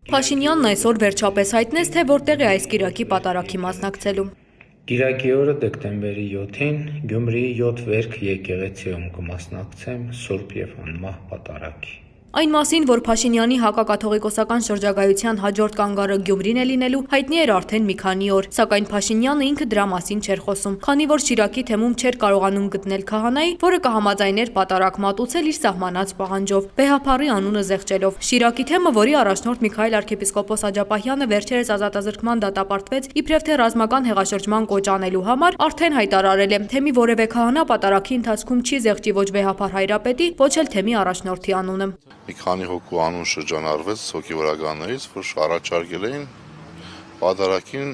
Փաշինյանն այսօր վերջապես հայտնեց, թե որտեղ է այս կիրակի պատարագի մասնակցելու։ Կիրակի օրը դեկտեմբերի 7-ին Գյումրիի 7 վերք եկեղեցիում կմասնակցեմ Սուրբ եւ Անմահ պատարագի։ Այն մասին, որ Փաշինյանի հակակաթողիկոսական շրջագայության հաջորդ կանգառը Գյումրին է լինելու, հայտնի էր արդեն մի քանի օր, սակայն Փաշինյանը ինքը դրա մասին չէր խոսում, քանի որ Շիրակի թեմում չէր կարողանում գտնել քահանայի, որը կհամաձայներ պատարագ մատուցել իր սահմանած պահանջով, Վեհափառի անունը զեղչելով։ Շիրակի թեմը, որի առաջնորդ Միքայել arczepiskopos Աջապահյանը վերջերս ազատազրկման դատապարտվեց, իբրև թե ռազմական հեղաշրջման կոչ անելու համար, արդեն հայտարարել է, թե մի որևէ քահանա պատարագի ընթացքում չի զեղչի ոչ Վեհափառ Հայրապետի, ոչ էլ թեմի առաջնորդի անունը։ Մի քանի հոգու անուն շրջանառվեց հոգևորականներից, որ առաջարկել էին պատարագին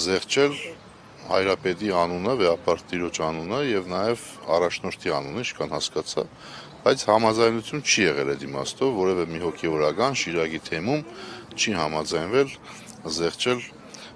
զեղչել Հայրապետի անունը, Վեհափառ տիրոջ անունը եւ նաեւ առաջնորդի անունը, ինչքան հասկացա, բայց համաձայնություն չի եղել այդ իմաստով, որևէ մի հոգևորական Շիրակի թեմում չի համաձայնվել զեղչել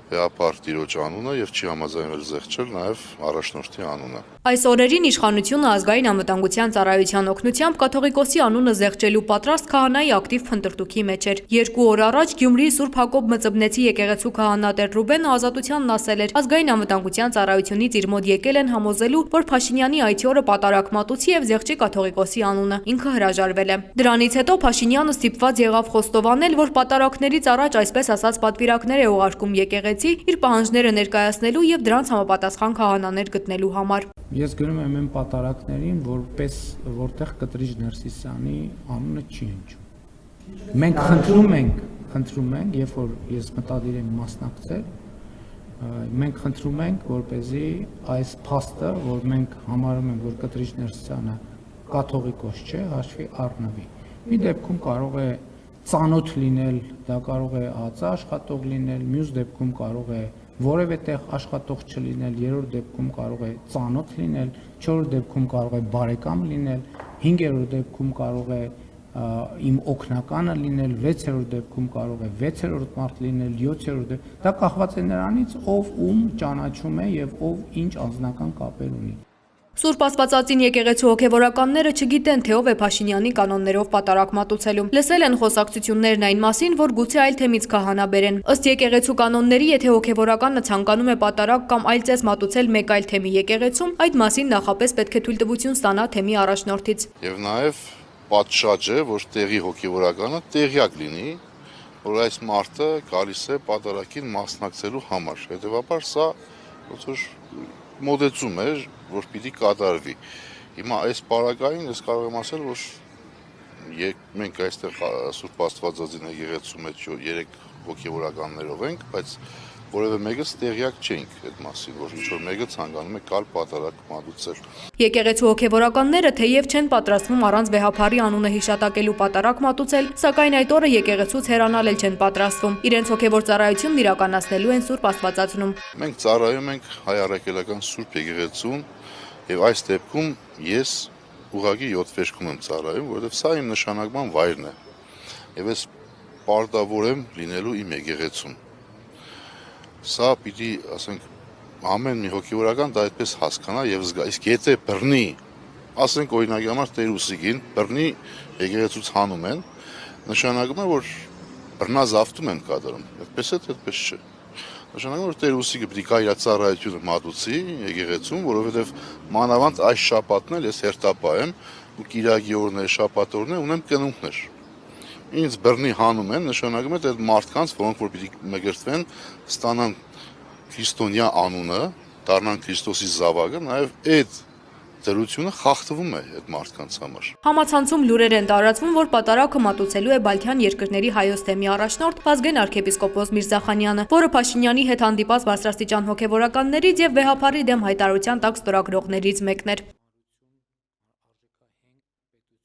Վեհափառ տիրոջ անունը եւ չի համաձայնվել զեղչել նաեւ առաջնորդի անունը։ Այս օրերին իշխանությունը ազգային անվտանգության ծառայության օգնությամբ կաթողիկոսի անունը զեղչելու պատրաստ քահանայի ակտիվ փնտրտուքի մեջ էր։ 2 օր առաջ Գյումրիի Սուրբ Հակոբ Մծբնեցի եկեղեցու քահանա Տեր Ռուբենը Ազատությանն ասել էր, ազգային անվտանգության ծառայությունից իր մոտ եկել են համոզելու, որ Փաշինյանի այցի օրը պատարագ մատուցի եւ զեղչի կաթողիկոսի անունը։ Ինքը հրաժարվել է։ Դրանից հետո Փաշինյանը ստիպված եղավ խոստովանել, որ պատարագներից առաջ այսպես ասած պատվիրակներ է ուղարկում եկեղեցի իր պահանջները ներկայացնելու եւ դրանց համապատասխան քահանաներ գտնելու համար։ Ես գնում եմ այն պատարագներին, որտեղ Կտրիչ Ներսիսյանի անունը չի հնչում։ Մենք խնդրում ենք, երբ որ ես մտադիր եմ մասնակցել, մենք խնդրում ենք, որպեսզի այս փաստը, որ մենք համարում ենք, որ Կտրիչ Ներսիսյանը կաթողիկոս չէ, հաշվի առնվի։ Մի դեպքում կարող է ծանոթ լինել, դա կարող է ԱԾԱ աշխատող լինել, մյուս դեպքում կարող է որևէ տեղ աշխատող չլինել, երրորդ դեպքում կարող է ծանոթ լինել, չորրորդ դեպքում կարող է բարեկամ լինել, հինգերորդ դեպքում կարող է իմ օգնականը լինել, 6-րդ դեպքում կարող է 6-րդ մարդ լինել, 7-րդ դա կախված է նրանից, ով ում ճանաչում է եւ ով ինչ անձնական կապեր ունի։ Սուրբ Աստվածածին եկեղեցու հոգևորականները չգիտեն, թե ով է Փաշինյանի կանոններով պատարագ մատուցելու։ Լսել են խոսակցություններն այն մասին, որ գուցե այլ թեմից քահանա բերեն։ Ըստ եկեղեցու կանոնների, եթե հոգևորականը ցանկանում է պատարագ կամ այլ ծես մատուցել մեկ այլ թեմի եկեղեցում, այդ մասին նախապես պետք է թույլտվություն ստանա թեմի առաջնորդից։ Եվ նաեւ պատշաճ է, որ տեղի հոգևորականը տեղյակ լինի, որ այս մարդը գալիս է պատարագին մասնակցելու համար։ Հետևաբար սա ոնց որ մոդեցում է, որ պիտի կատարվի։ Հիմա այս պարագային ես կարող եմ ասել, որ մենք այստեղ Սուրբ Աստվածածին եկեղեցու մեջ 3 հոգևորականներով ենք, բայց որևէ մեկը տեղյակ չենք այդ մասին, որ ինչ որ մեկը ցանկանում է կալ պատարագ մատուցել։ Եկեղեցու հոգևորականները թեև չեն պատրաստվում առանց Վեհափառի անունը հիշատակելու պատարագ մատուցել, սակայն այդ օրը եկեղեցուց հեռանալ էլ չեն պատրաստվում։ Իրենց հոգևոր ծառայությունն իրականացնելու են Սուրբ Աստվածածնում։ Մենք ծառայում ենք Հայ Առաքելական Սուրբ եկեղեցուն եւ այս դեպքում ես ուղղակի 7 վերջում եմ ծառայում, որովհետեւ սա իմ նշանակման վայրն է։ Եվ ես պարտավոր եմ լինելու իմ եկեղեցուն։ Սա պիտի, ասենք, ամեն մի հոգևորական դա այդպես հասկանա եւ զգա։ Իսկ եթե բռնի, ասենք օրինակի համար Տեր Ուսիգին բռնի եկեղեցուց հանում են, նշանակում է, որ բռնազավթում են կատարում։ Այդպես է, այդպես չէ։ Նշանակում է, որ Տեր Ուսիգը պիտի գա իր ծառայությունը մատուցի եկեղեցում, որովհետեւ մանավանդ այս շաբաթն էլ ես հերթապահ եմ ու կիրակի օրն է, շաբաթ օրն է, ունեմ կնունքներ։ Ինձ բռնի հանում են, նշանակում է այդ մարդկանց, որոնք որ պիտի մգրտվեն, ստանան քրիստոնյա անունը, դառնան Քրիստոսի զավակը, նաև այդ դրությունը խախտվում է այդ մարդկանց համար։ Համացանցում լուրեր են տարածվում, որ պատարագը մատուցելու է Բալթյան երկրների հայոց թեմի առաջնորդ Վազգեն arczepiskopos Միրզախանյանը, որը Փաշինյանի հետ հանդիպած բարձրաստիճան հոգևորականներից եւ Վեհափառի դեմ հայտարարության տակ ստորագրողներից մեկն էր։